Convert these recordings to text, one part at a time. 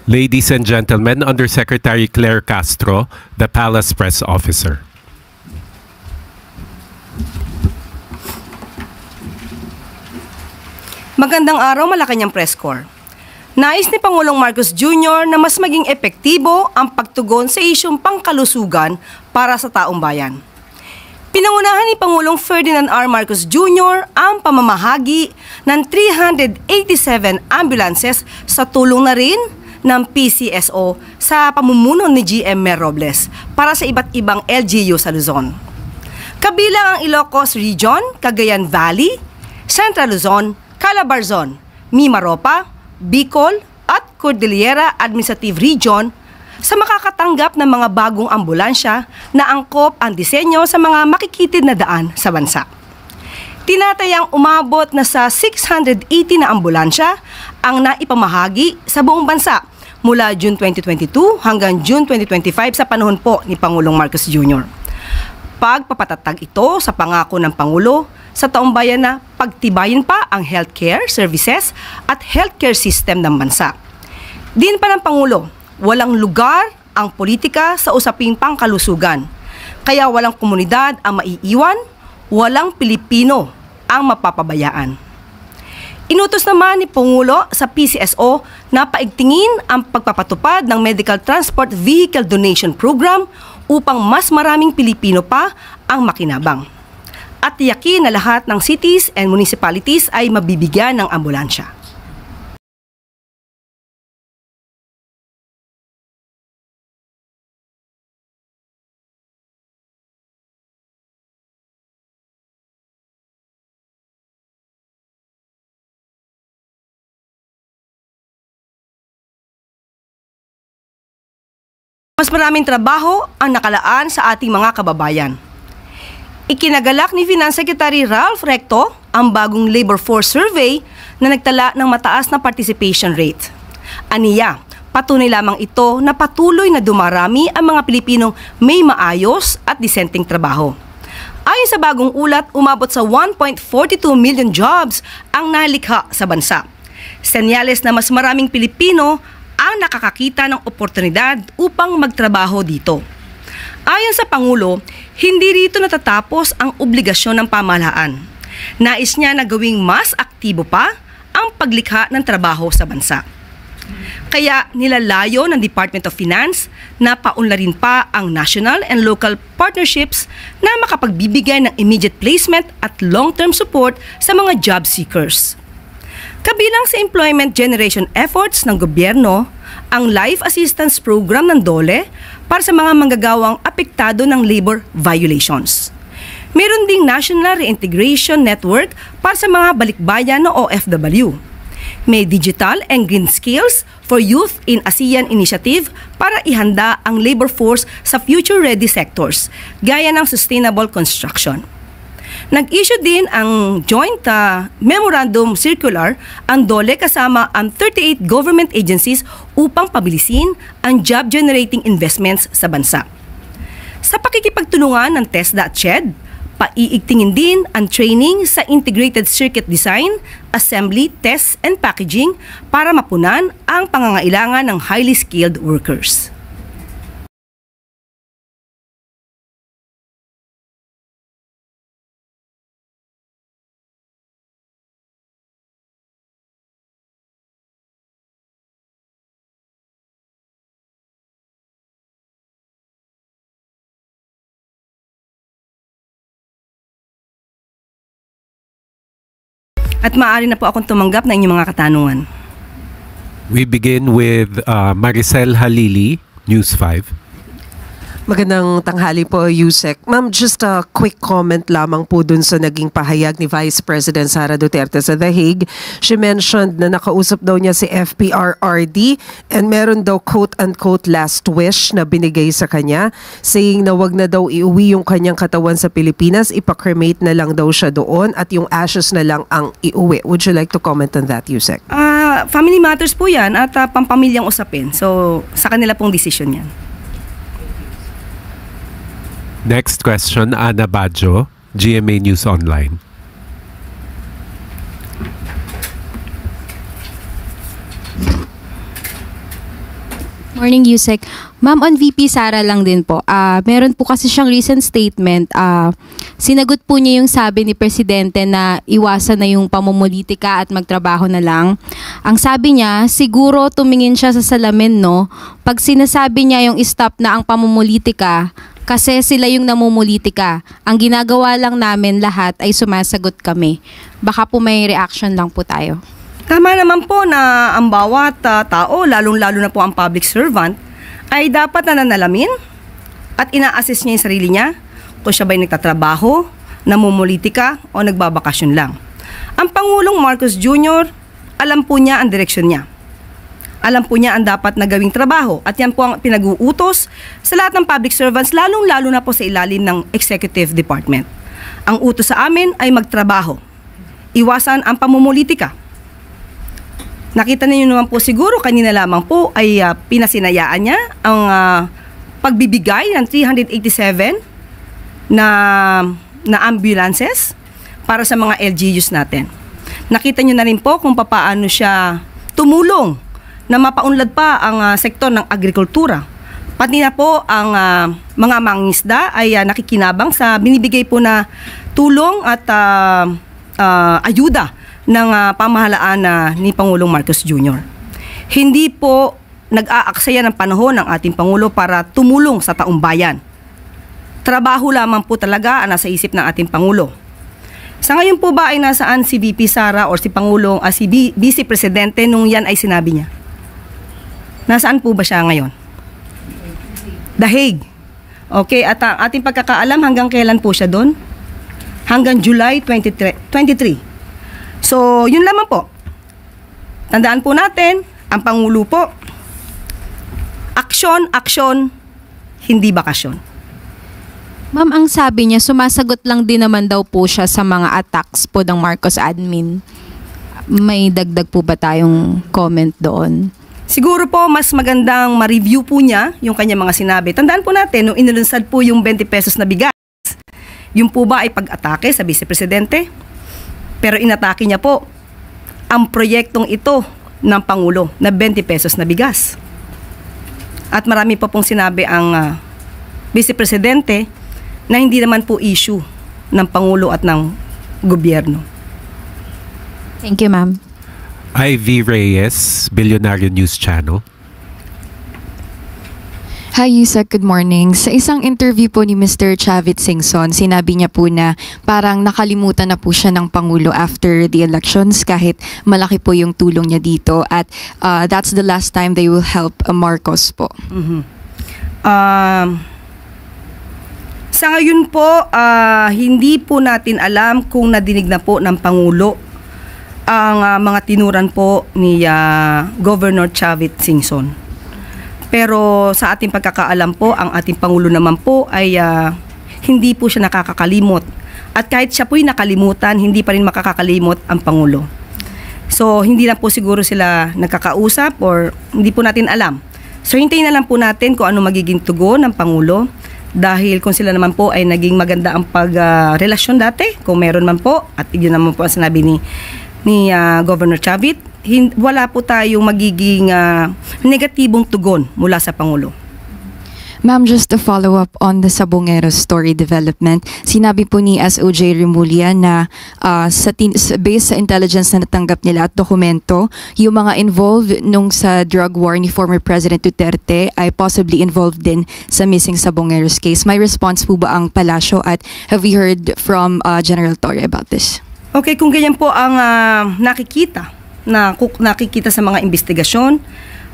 Ladies and gentlemen, Undersecretary Claire Castro, the Palace Press Officer. Magandang araw, Malacanang Press Corps. Nais ni Pangulong Marcos Jr. na mas maging epektibo ang pagtugon sa isyung pangkalusugan para sa taong bayan. Pinangunahan ni Pangulong Ferdinand R. Marcos Jr. ang pamamahagi ng 387 ambulances sa tulong na rin ng PCSO sa pamumuno ni GM Mer Robles para sa iba't ibang LGU sa Luzon. Kabilang ang Ilocos Region, Cagayan Valley, Central Luzon, Calabarzon, Mimaropa, Bicol at Cordillera Administrative Region sa makakatanggap ng mga bagong ambulansya na angkop ang disenyo sa mga makikitid na daan sa bansa. Tinatayang umabot na sa 680 na ambulansya ang naipamahagi sa buong bansa mula June 2022 hanggang June 2025 sa panahon po ni Pangulong Marcos Jr. Pagpapatatag ito sa pangako ng Pangulo sa taong bayan na pagtibayin pa ang healthcare services at healthcare system ng bansa. Din pa ng Pangulo, walang lugar ang politika sa usaping pangkalusugan. Kaya walang komunidad ang maiiwan, walang Pilipino ang mapapabayaan. Inutos naman ni Pangulo sa PCSO na paigtingin ang pagpapatupad ng Medical Transport Vehicle Donation Program upang mas maraming Pilipino pa ang makinabang. At tiyakin na lahat ng cities and municipalities ay mabibigyan ng ambulansya. Mas maraming trabaho ang nakalaan sa ating mga kababayan. Ikinagalak ni Finance Secretary Ralph Recto ang bagong labor force survey na nagtala ng mataas na participation rate. Aniya, patunay lamang ito na patuloy na dumarami ang mga Pilipinong may maayos at disenteng trabaho. Ayon sa bagong ulat, umabot sa 1.42 million jobs ang nalikha sa bansa. Senyales na mas maraming Pilipino ang nakakakita ng oportunidad upang magtrabaho dito. Ayon sa Pangulo, hindi rito natatapos ang obligasyon ng pamahalaan. Nais niya na gawing mas aktibo pa ang paglikha ng trabaho sa bansa. Kaya nilalayo ng Department of Finance na paunlarin pa ang national and local partnerships na makapagbibigay ng immediate placement at long-term support sa mga job seekers. Kabilang sa employment generation efforts ng gobyerno, ang Life Assistance Program ng DOLE para sa mga manggagawang apektado ng labor violations. Meron ding National Reintegration Network para sa mga balikbayan o OFW. May Digital and Green Skills for Youth in ASEAN Initiative para ihanda ang labor force sa future-ready sectors, gaya ng sustainable construction. Nag-issue din ang joint memorandum circular ang DOLE kasama ang 38 government agencies upang pabilisin ang job-generating investments sa bansa. Sa pakikipagtulungan ng TESDA at SHED, paiigtingin din ang training sa integrated circuit design, assembly, test, and packaging para mapunan ang pangangailangan ng highly skilled workers. At maaari na po akong tumanggap ng inyong mga katanungan. We begin with Maricel Halili, News 5. Magandang tanghali po, Yusek. Ma'am, just a quick comment lamang po dun sa naging pahayag ni Vice President Sara Duterte sa The Hague. She mentioned na nakausap daw niya si FPRRD and meron daw quote-unquote last wish na binigay sa kanya, saying na wag na daw iuwi yung kanyang katawan sa Pilipinas, ipa-cremate na lang daw siya doon at yung ashes na lang ang iuwi. Would you like to comment on that, Yusek? Family matters po yan at pampamilyang usapin. So, sa kanila pong desisyon yan. Next question, Ana Badjo, GMA News Online. Morning, Yusek. Ma'am, on VP Sara lang din po. Meron po kasi siyang recent statement. Sinagot po niya yung sabi ni Presidente na iwasan na yung pamumulitika at magtrabaho na lang. Ang sabi niya, siguro tumingin siya sa salamin, no? Pag sinasabi niya yung stop na ang pamumulitika, kasi sila yung namumulitika. Ang ginagawa lang namin lahat ay sumasagot kami. Baka po may reaction lang po tayo. Tama naman po na ang bawat tao, lalong-lalo na po ang public servant, ay dapat nananalamin at ina-assess niya yung sarili niya kung siya ba'y nagtatrabaho, namumulitika o nagbabakasyon lang. Ang Pangulong Marcos Jr., alam po niya ang direksyon niya. Alam po niya ang dapat na gawing trabaho at yan po ang pinag-uutos sa lahat ng public servants, lalong-lalo na po sa ilalim ng Executive Department. Ang utos sa amin ay magtrabaho. Iwasan ang pamumulitika. Nakita niyo naman po siguro kanina lamang po ay pinasinayaan niya ang pagbibigay ng 387 na ambulances para sa mga LGUs natin. Nakita niyo na rin po kung paano siya tumulong na mapaunlad pa ang sektor ng agrikultura. Pati na po ang mga mangingisda ay nakikinabang sa binibigay po na tulong at ayuda ng pamahalaan ni Pangulong Marcos Jr. Hindi po nag-aaksaya ng panahon ng ating Pangulo para tumulong sa taong bayan. Trabaho lamang po talaga ang nasa isip ng ating Pangulo. Sa ngayon po ba ay nasaan si VP Sara o si Pangulong, si Vice Presidente nung yan ay sinabi niya? Nasaan po ba siya ngayon? The Hague. Okay, at ang ating pagkakaalam hanggang kailan po siya doon? Hanggang July 23. So, yun lamang po. Tandaan po natin, ang Pangulo po, aksyon, aksyon, hindi bakasyon. Ma'am, ang sabi niya, sumasagot lang din naman daw po siya sa mga attacks po ng Marcos admin. May dagdag po ba tayong comment doon? Siguro po, mas magandang ma-review po niya yung kanyang mga sinabi. Tandaan po natin, nung inilunsad po yung 20 pesos na bigas, yung po ba ay pag-atake sa Vice Presidente? Pero inatake niya po ang proyektong ito ng Pangulo na 20 pesos na bigas. At marami pa pong sinabi ang Vice Presidente na hindi naman po issue ng Pangulo at ng gobyerno. Thank you, ma'am. Ivy Reyes, Billionaire News Channel. Hi, Yusek. Good morning. Sa isang interview po ni Mr. Chavit Singson, sinabi niya po na parang nakalimutan na po siya ng Pangulo after the elections kahit malaki po yung tulong niya dito at that's the last time they will help Marcos po. Sa ngayon po, hindi po natin alam kung nadinig na po ng Pangulo ang mga tinuran po ni Governor Chavit Singson. Pero sa ating pagkakaalam po, ang ating Pangulo naman po ay hindi po siya nakakakalimot. At kahit siya po'y nakalimutan, hindi pa rin makakakalimot ang Pangulo. So, hindi lang po siguro sila nagkakausap or hindi po natin alam. So, hintayin na lang po natin kung ano magiging tugon ng Pangulo. Dahil kung sila naman po ay naging maganda ang pagrelasyon dati, kung meron man po, at yun naman po ang sinabi ni Governor Chavit, wala po tayong magiging negatibong tugon mula sa Pangulo. Ma'am, just to follow up on the Sabongero story development, sinabi po ni SOJ Remulla na based sa intelligence na natanggap nila at dokumento, yung mga involved nung sa drug war ni former President Duterte ay possibly involved din sa missing Sabongero's case. May response po ba ang Palasyo at have we heard from General Torre about this? Okay, kung ganyan po ang nakikita sa mga investigasyon,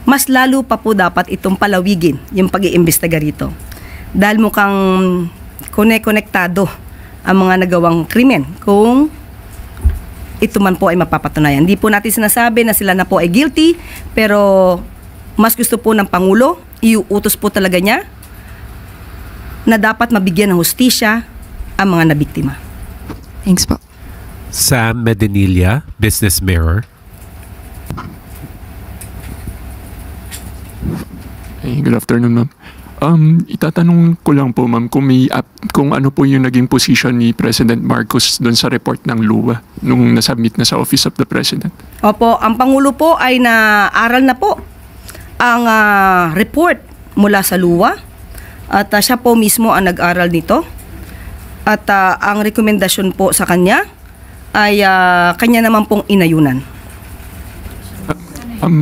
mas lalo pa po dapat itong palawigin yung pag-iimbestiga rito. Dahil mukhang konektado ang mga nagawang krimen kung ito man po ay mapapatunayan. Hindi po natin sinasabi na sila na po ay guilty, pero mas gusto po ng Pangulo, iuutos po talaga niya na dapat mabigyan ng hustisya ang mga nabiktima. Thanks po. Sam Medinilla, Business Mirror. Hey, good afternoon, ma'am. Itatanong ko lang po, ma'am, kung ano po yung naging position ni President Marcos doon sa report ng LUA nung nasubmit na sa Office of the President. Opo, ang Pangulo po ay naaral na po ang report mula sa LUA at siya po mismo ang nag-aral nito. At ang rekomendasyon po sa kanya ay kanya naman pong inayunan.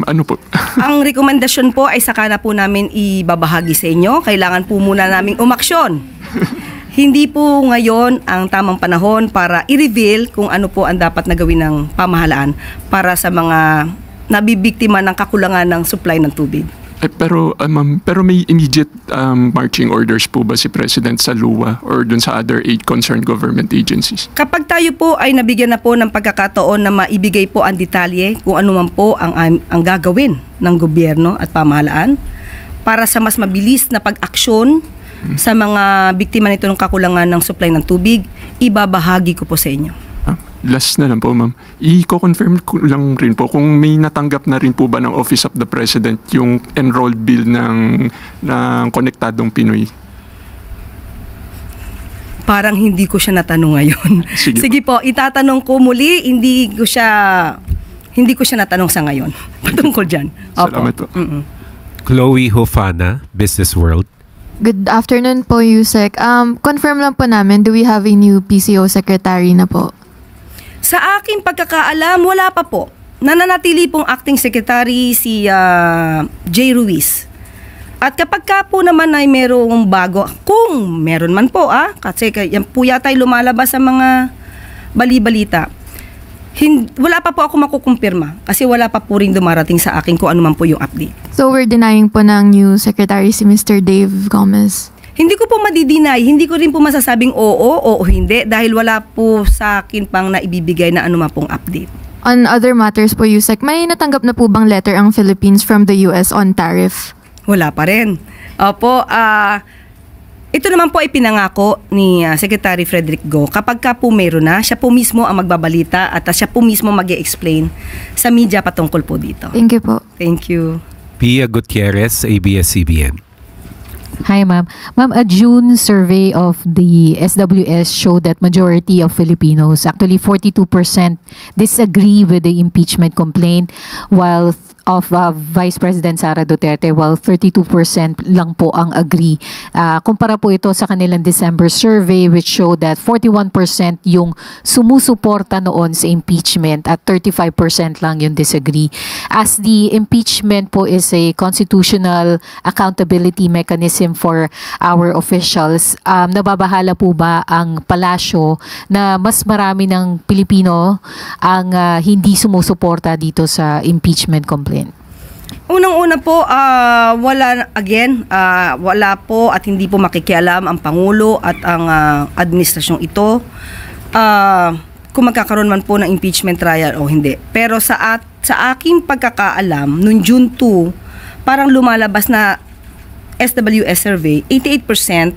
Ano po? Ang rekomendasyon po ay saka na po namin ibabahagi sa inyo. Kailangan po muna naming umaksyon. Hindi po ngayon ang tamang panahon para i-reveal kung ano po ang dapat na gawin ng pamahalaan para sa mga nabibiktima ng kakulangan ng supply ng tubig. Pero may immediate marching orders po ba si President sa LUA or dun sa other 8 concerned government agencies? Kapag tayo po ay nabigyan na po ng pagkakataon na maibigay po ang detalye kung ano man po ang gagawin ng gobyerno at pamahalaan para sa mas mabilis na pag-aksyon sa mga biktima nito ng kakulangan ng supply ng tubig, ibabahagi ko po sa inyo. Last na lang po, ma'am. I-confirm ko lang rin po kung may natanggap na rin po ba ng Office of the President yung enrolled bill ng Konektadong Pinoy. Parang hindi ko siya natanong ngayon. Sige po, itatanong ko muli, hindi ko siya natanong sa ngayon. Patungkol dyan. Salamat po. Chloe Hofana, Business World. Good afternoon po, Yusek. Confirm lang po namin, do we have a new PCO secretary na po? Sa aking pagkakaalam, wala pa po. Nananatili pong acting secretary si J. Ruiz. At kapag ka po naman ay merong bago, kung meron man po, kasi yan po yata ay lumalabas sa mga bali-balita, wala pa po ako makukumpirma kasi wala pa po rin dumarating sa akin kung ano man po yung update. So we're denying po ng new secretary si Mr. Dave Gomez? Hindi ko po madidinay, hindi ko rin po masasabing oo o hindi dahil wala po sa akin pang naibibigay na anuman pong update. On other matters po, Yusek, may natanggap na po bang letter ang Philippines from the US on tariff? Wala pa rin. Opo, ito naman po ay pinangako ni Secretary Frederick Go. Kapag ka po meron na, siya po mismo ang magbabalita at siya po mismo mag-i-explain sa media patungkol po dito. Thank you po. Thank you. Pia Gutierrez, ABS-CBN. Hi, ma'am. Ma'am, a June survey of the SWS showed that majority of Filipinos, actually 42%, disagree with the impeachment complaint, while of Vice President Sara Duterte, while 32% lang po ang agree. Kumpara po ito sa kanilang December survey which showed that 41% yung sumusuporta noon sa impeachment at 35% lang yung disagree. As the impeachment po is a constitutional accountability mechanism for our officials, nababahala po ba ang palasyo na mas marami ng Pilipino ang hindi sumusuporta dito sa impeachment complaint? Unang-una po, wala po at hindi po makikialam ang Pangulo at ang administrasyong ito kung magkakaroon man po ng impeachment trial o hindi. Pero sa aking pagkakaalam, noong June 2, parang lumalabas na SWS survey, 88%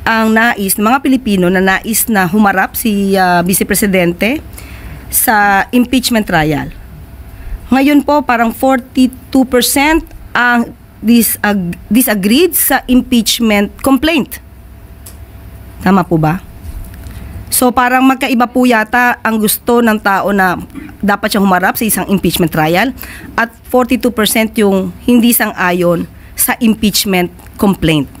ang nais ng mga Pilipino na nais na humarap si Vice Presidente sa impeachment trial. Ngayon po, parang 42% ang disagreed sa impeachment complaint. Tama po ba? So parang magkaiba po yata ang gusto ng tao na dapat siyang humarap sa isang impeachment trial at 42% yung hindi sang-ayon sa impeachment complaint.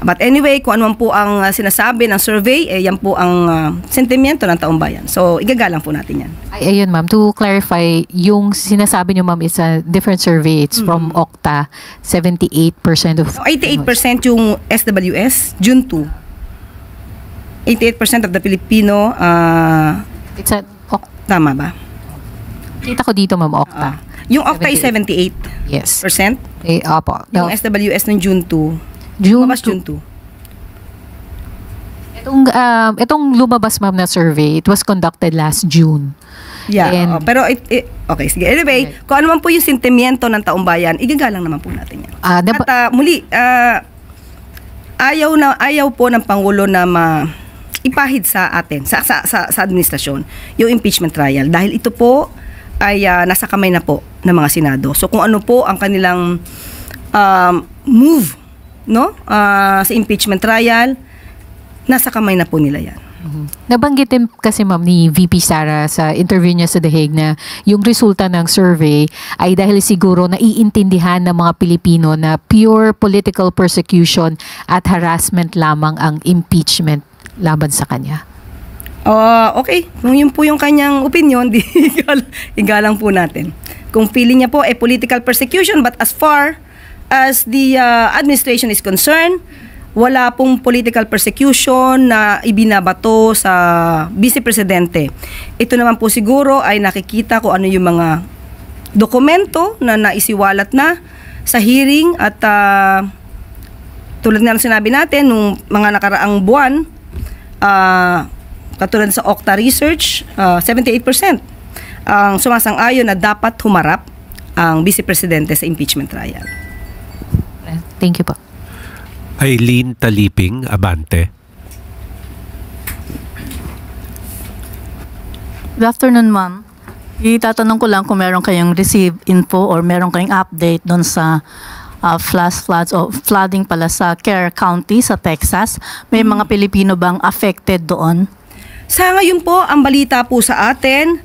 But anyway, kung ano man po ang sinasabi ng survey, yan po ang sentimiento ng taong bayan. So, igagalang po natin yan. Ayun, ma'am. To clarify, yung sinasabi niyo, ma'am, is a different survey. It's from Okta. 78% of... 88% yung SWS, June 2. 88% of the Filipino... It's a... Tama ba? Kita ko dito, ma'am, Okta. Yung Okta is 78%? Yes. Opo. Yung SWS ng June 2. June 2. Itong lumabas, ma'am, na survey, it was conducted last June. Yeah, pero okay, sige. Anyway, kung ano man po yung sentimiento ng taong bayan, igagalang naman po natin yan. At muli, ayaw po ng Pangulo na ipahid sa atin, sa administrasyon, yung impeachment trial. Dahil ito po ay nasa kamay na po ng mga Senado. So kung ano po ang kanilang move no, sa impeachment trial, nasa kamay na po nila yan. Nabanggit din kasi ma'am ni VP Sara sa interview niya sa The Hague na yung resulta ng survey ay dahil siguro naiintindihan ng mga Pilipino na pure political persecution at harassment lamang ang impeachment laban sa kanya. Okay, kung yun po yung kanyang opinion, di igalang po natin. Kung feeling niya po political persecution, but as far as the administration is concerned, wala pong political persecution na ibinabato sa Vice Presidente. Ito naman po siguro ay nakikita kung ano yung mga dokumento na naisiwalat na sa hearing at tulad nga ng sinabi natin nung mga nakaraang buwan, katulad sa Okta Research, 78% ang sumasang-ayon na dapat humarap ang Vice Presidente sa impeachment trial. Thank you po. Eileen Taliping, Abante. Good afternoon, ma'am. Itatanong ko lang kung meron kayong receive info or meron kayong update doon sa floods o flooding pala sa Kerr County sa Texas. May mga Pilipino bang affected doon? Sa ngayon po, ang balita po sa atin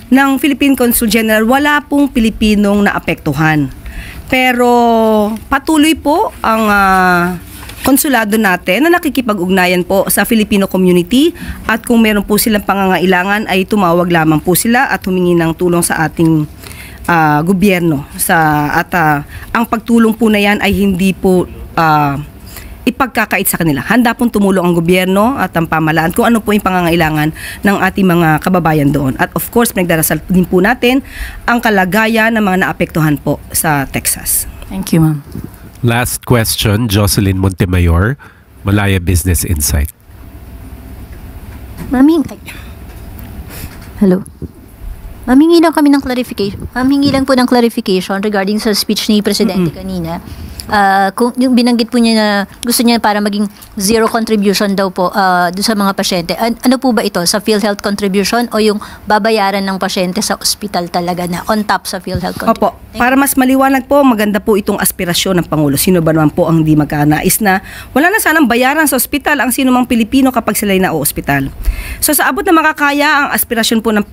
ng Philippine Consul General, wala pong Pilipinong naapektuhan. Pero patuloy po ang konsulado natin na nakikipag-ugnayan po sa Filipino community at kung meron po silang pangangailangan ay tumawag lamang po sila at humingi ng tulong sa ating gobyerno. Ang pagtulong po na yan ay hindi po ipagkakait sa kanila. Handa pong tumulong ang gobyerno at ang pamahalaan kung ano po yung pangangailangan ng ating mga kababayan doon. At of course, pinagdarasal din po natin ang kalagayan ng mga naapektuhan po sa Texas. Thank you, ma'am. Last question, Jocelyn Montemayor, Malaya Business Insight. Hello. Mamingi lang kami ng clarification. Mamingi lang po ng clarification regarding sa speech ni Presidente kanina. Kung yung binanggit po niya na gusto niya para maging zero contribution daw po doon sa mga pasyente. Ano po ba ito? Sa PhilHealth contribution o yung babayaran ng pasyente sa ospital talaga na on top sa PhilHealth contribution? Opo. Para mas maliwanag po, maganda po itong aspirasyon ng Pangulo. Sino ba naman po ang di magkanais na wala na sanang bayaran sa ospital ang sino mang Pilipino kapag sila'y na-ospital. So sa abot na makakaya, ang aspirasyon po ng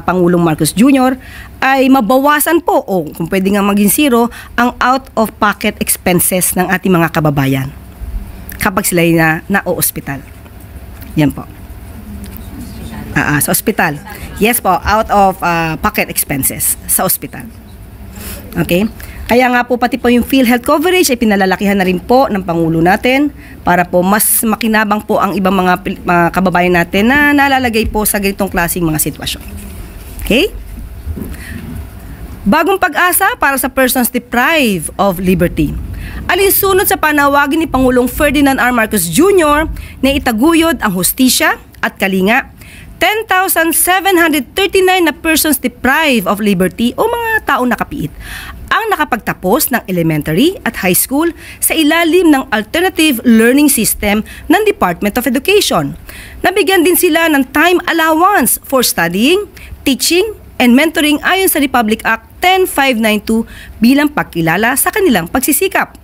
Pangulong Marcos Jr. ay mabawasan po o kung pwede nga maging zero ang out-of-pocket expenses ng ating mga kababayan kapag sila'y na-ospital. Yan po. Sa ospital. Yes po, out-of-pocket expenses sa ospital. Okay? Kaya nga po pati po yung PhilHealth coverage ay pinalalakihan na rin po ng Pangulo natin para po mas makinabang po ang ibang mga kababayan natin na nalalagay po sa ganitong klaseng mga sitwasyon. Okay? Bagong pag-asa para sa persons deprived of liberty. Alinsunod sa panawagan ni Pangulong Ferdinand R. Marcos Jr. na itaguyod ang hustisya at kalinga, 10,739 na persons deprived of liberty o mga taong nakapiit ang nakapagtapos ng elementary at high school sa ilalim ng alternative learning system ng Department of Education. Nabigyan din sila ng time allowance for studying, teaching, and mentoring ayon sa Republic Act 10592 bilang pagkilala sa kanilang pagsisikap.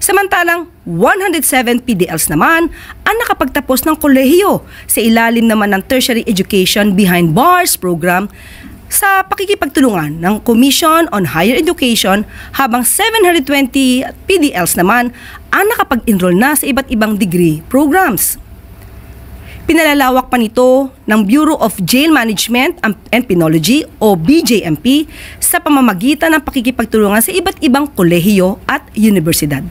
Samantalang 107 PDLs naman ang nakapagtapos ng kolehiyo sa ilalim naman ng Tertiary Education Behind Bars program sa pakikipagtulungan ng Commission on Higher Education, habang 720 PDLs naman ang nakapag-enroll na sa iba't ibang degree programs. Pinalalawak pa nito ng Bureau of Jail Management and Penology o BJMP sa pamamagitan ng pakikipagtulungan sa iba't ibang kolehiyo at universidad.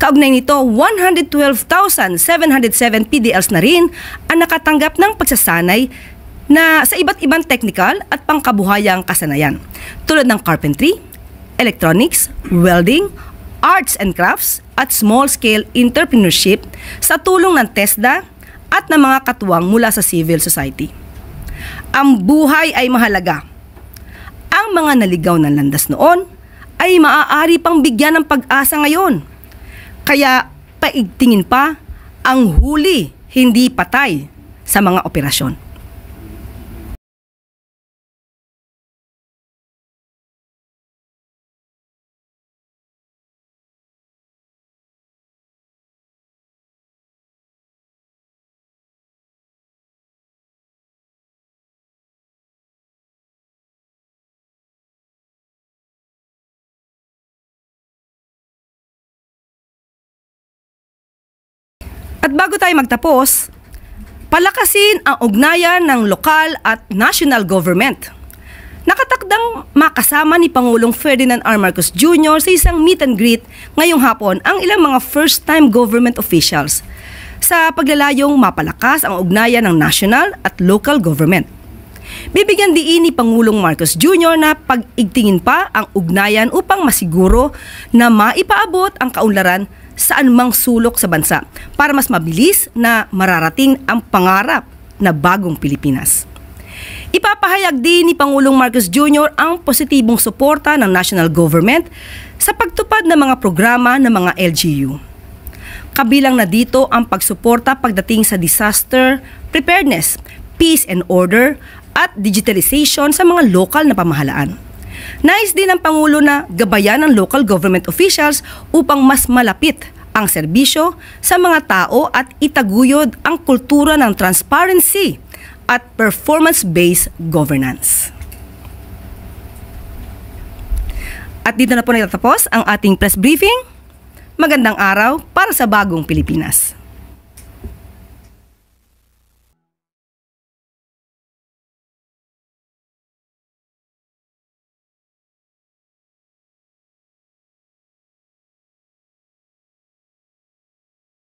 Kaugnay nito, 112,707 PDLs na rin ang nakatanggap ng pagsasanay na sa iba't ibang technical at pangkabuhayang kasanayan tulad ng carpentry, electronics, welding, arts and crafts at small-scale entrepreneurship sa tulong ng TESDA at ng mga katuwang mula sa civil society. Ang buhay ay mahalaga. Ang mga naligaw ng landas noon ay maaari pang bigyan ng pag-asa ngayon. Kaya paigtingin pa ang huli, hindi patay sa mga operasyon. At bago tayo magtapos, palakasin ang ugnayan ng lokal at national government. Nakatakdang makasama ni Pangulong Ferdinand R. Marcos Jr. sa isang meet and greet ngayong hapon ang ilang mga first-time government officials sa paglalayong mapalakas ang ugnayan ng national at local government. Bibigyan diin ni Pangulong Marcos Jr. na pag-igtingin pa ang ugnayan upang masiguro na maipaabot ang kaunlaran sa anumang sulok sa bansa para mas mabilis na mararating ang pangarap na bagong Pilipinas. Ipapahayag din ni Pangulong Marcos Jr. ang positibong suporta ng national government sa pagtupad ng mga programa ng mga LGU. Kabilang na dito ang pagsuporta pagdating sa disaster preparedness, peace and order at digitalization sa mga lokal na pamahalaan. Nais din ng Pangulo na gabayan ng local government officials upang mas malapit ang serbisyo sa mga tao at itaguyod ang kultura ng transparency at performance-based governance. At dito na po natatapos ang ating press briefing. Magandang araw para sa bagong Pilipinas.